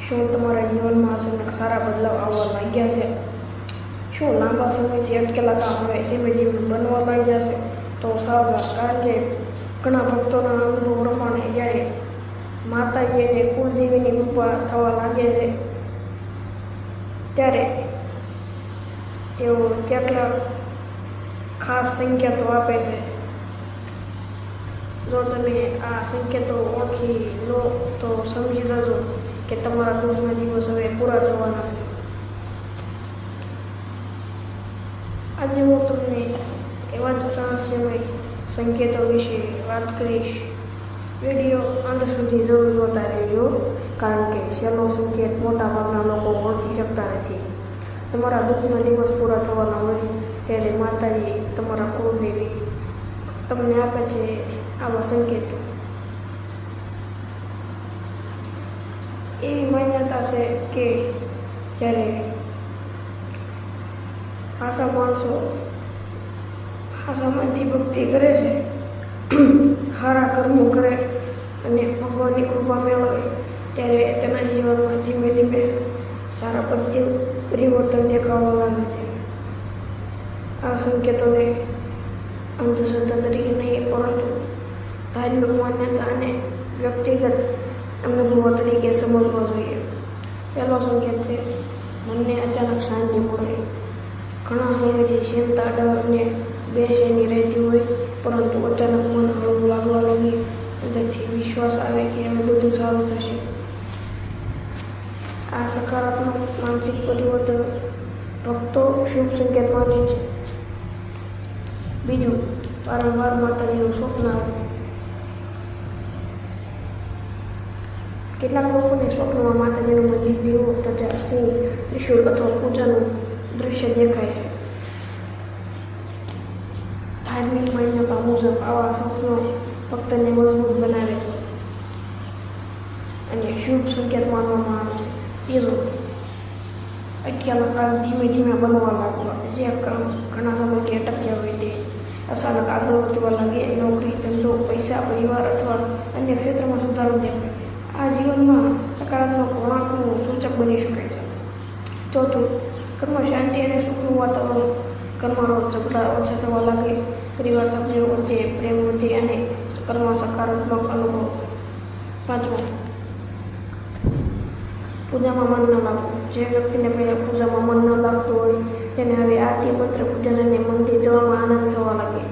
શું તમારા જીવનમાં અચાનક સારા બદલાવ આવવા લાગ્યા છે? શું લાંબા સમયથી અટકેલા કામ હવે ધીમે ધીમે બનવા લાગ્યા છે? તો સાવધાન, કારણ કે ઘણા ભક્તોના અનુભવ પ્રમાણે જ્યારે માતાજી અને કુળદેવીની કૃપા થવા લાગે છે ત્યારે તેઓ કેટલાક ખાસ સંકેતો આપે છે. જો તમે આ સંકેતો ઓળખી લો તો સમજી જજો કે તમારા દુઃખના દિવસ હવે પૂરા થવાના છે. આજે હું તમને એવા જ રહસ્યમય સંકેતો વિશે વાત કરીશ. વિડીયો અંત સુધી જરૂર જોતા રહેજો, કારણ કે સહેલો સંકેત મોટાભાગના લોકો ઓળખી શકતા નથી. તમારા દુઃખના દિવસ પૂરા થવાના હોય ત્યારે માતાજી, તમારા કુળદેવી તમને આપે છે આવા સંકેતો. એવી માન્યતા છે કે જ્યારે આશા માણસો આશામાંથી ભક્તિ કરે છે, સારા કર્મો કરે અને ભગવાનની કૃપા મેળવે ત્યારે તેના જીવનમાં ધીમે ધીમે સારા પરિવર્તન દેખાવા લાગે છે. આ સંકેતોને અંધશ્રદ્ધા તરીકે નહીં, પરંતુ ધાર્મિક માન્યતા અને વ્યક્તિગત અનુભવો તરીકે સમજવા જોઈએ. પહેલો સંકેત છે મનને અચાનક શાંતિ મળવી. ઘણા સમયથી ચિંતા, ડર અને બેચેની રહેતી હોય, પરંતુ અચાનક મન હળવું લાગવા લાગે. અંદરથી વિશ્વાસ આવે કે હવે બધું સારું થશે. આ સકારાત્મક માનસિક પરિવર્તન ભક્તો શુભ સંકેત માને છે. બીજું, વારંવાર માતાજીનું સ્વપ્ન આવવું. કેટલાક લોકોને સ્વપ્નમાં માતાજીનું મંદિર, દેવો, ધજા, સિંહ, ત્રિશૂળ અથવા પૂજાનું દૃશ્ય દેખાય છે. ધાર્મિક માન્યતા મુજબ આવા સ્વપ્નો ભક્તને મજબૂત બનાવે છે અને શુભ સંકેત માનવામાં આવે છે. ત્રીજું, અટકેલા કામ ધીમે ધીમે બનવા લાગવા. જે કામ ઘણા સમયથી અટક્યા હોય તે અચાનક આગળ વધવા લાગે. નોકરી, ધંધો, પૈસા, પરિવાર અથવા અન્ય ક્ષેત્રમાં સુધારો દેખાય. આ જીવનમાં સકારાત્મક વળાંકનું સૂચક બની શકે છે. ચોથું, ઘરમાં શાંતિ અને સુખનું વાતાવરણ. ઘરમાં રોજ ઝઘડા ઓછા થવા લાગે. પરિવાર સભ્યો વચ્ચે પ્રેમ વધે અને ઘરમાં સકારાત્મક અનુભવ. પાંચમું, પૂજામાં મન ન લાગવું. જે વ્યક્તિને પહેલાં પૂજામાં મન ન લાગતું હોય તેને હવે આરતી, મંત્ર પૂજન અને મંદિર જવામાં આનંદ થવા લાગે.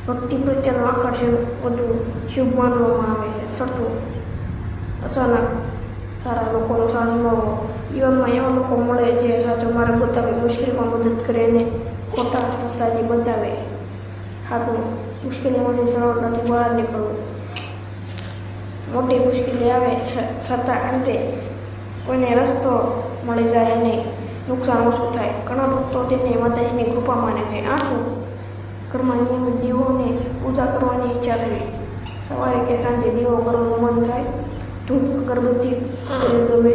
ભક્તિ પ્રત્યેનું આકર્ષણ વધુ શુભ માનવામાં આવે છે. છઠ્ઠું, અચાનક સારા લોકોનો સાથ મળવો. જીવનમાં એવા લોકો મળે જે સાચો માર્ગ બતાવે, મુશ્કેલીમાં મદદ કરે અને ખોટા રસ્તાથી બચાવે. સાતમું, મુશ્કેલીમાંથી સરળતાથી બહાર નીકળવું. મોટી મુશ્કેલી આવે છતાં અંતે કોઈને રસ્તો મળી જાય અને નુકસાન ઓછું થાય. ઘણા ભક્તો તેને માતાજીની કૃપા માને છે. આઠમું, ઘરમાં નિયમિત દીવો અને પૂજા કરવાની ઈચ્છા થવી. સવારે કે સાંજે દીવો કરવાનું મન થાય, ધૂપ, અગરબત્તી ગમે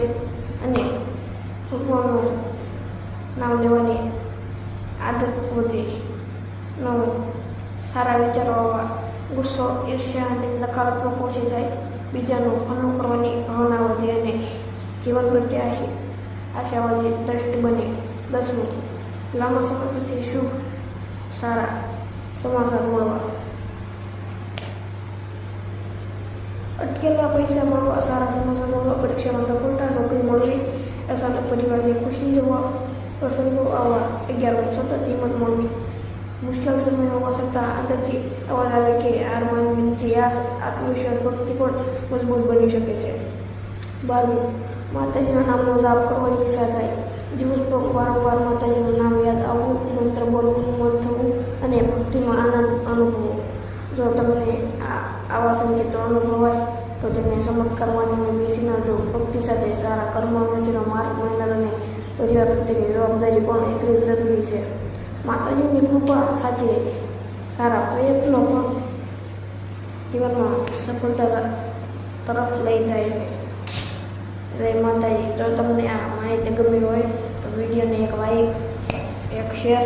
અને ભગવાનનું નામ લેવાની આદત વધે. નવું, સારા વિચારો આવવા. ગુસ્સો, ઈર્ષ્યા અને નકારાત્મક ઓછી થાય. બીજાનું ભલું કરવાની ભાવના વધે અને જીવન પ્રત્યે આશાવાદી દ્રષ્ટિ બને. 10મું, લાંબા સમય પછી શુભ સારા સમાચાર મળવા. અટકેલા પૈસા મળવા, સારા સમાચાર મળવા, પરીક્ષામાં સફળતા, નોકરી મળવી, અચાનક પરિવારની ખુશી જોવા, પ્રસંગો આવવા. 11મું, સતત હિંમત મળવી. મુશ્કેલ સમય હોવા છતાં અંદરથી અવાજ આવે કે હાર માનવી નથી. આ આત્મવિશ્વાસ ભક્તિ પણ મજબૂત બની શકે છે. 12મું, માતાજીના નામનો જાપ કરવાની ઈચ્છા થાય. દિવસભર વારંવાર માતાજીનું નામ યાદ આવવું, મંત્ર બોલવું, મન થવું અને ભક્તિમાં આનંદ અનુભવવો. જો તમને આવા સંકેતો અનુભવાય તો તેમને ચમત્કાર માનીને બેસી ન જવું. ભક્તિ સાથે સારા કર્મ, વચ્ચેનો માર્ગ, મહેનત અને પરિવાર પ્રત્યેની જવાબદારી પણ એટલી જ જરૂરી છે. માતાજીની કૃપા સાથે સારા પ્રયત્નો પણ જીવનમાં સફળતા તરફ લઈ જાય છે. જય માતાજી. જો તમને આ માહિતી ગમી હોય તો વિડીયોને એક લાઈક, એક શેર,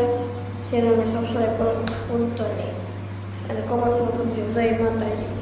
ચેનલને સબસ્ક્રાઈબ કરવાનું ભૂલતો નહીં અને કમેન્ટમાં પૂછજો. જય માતાજી.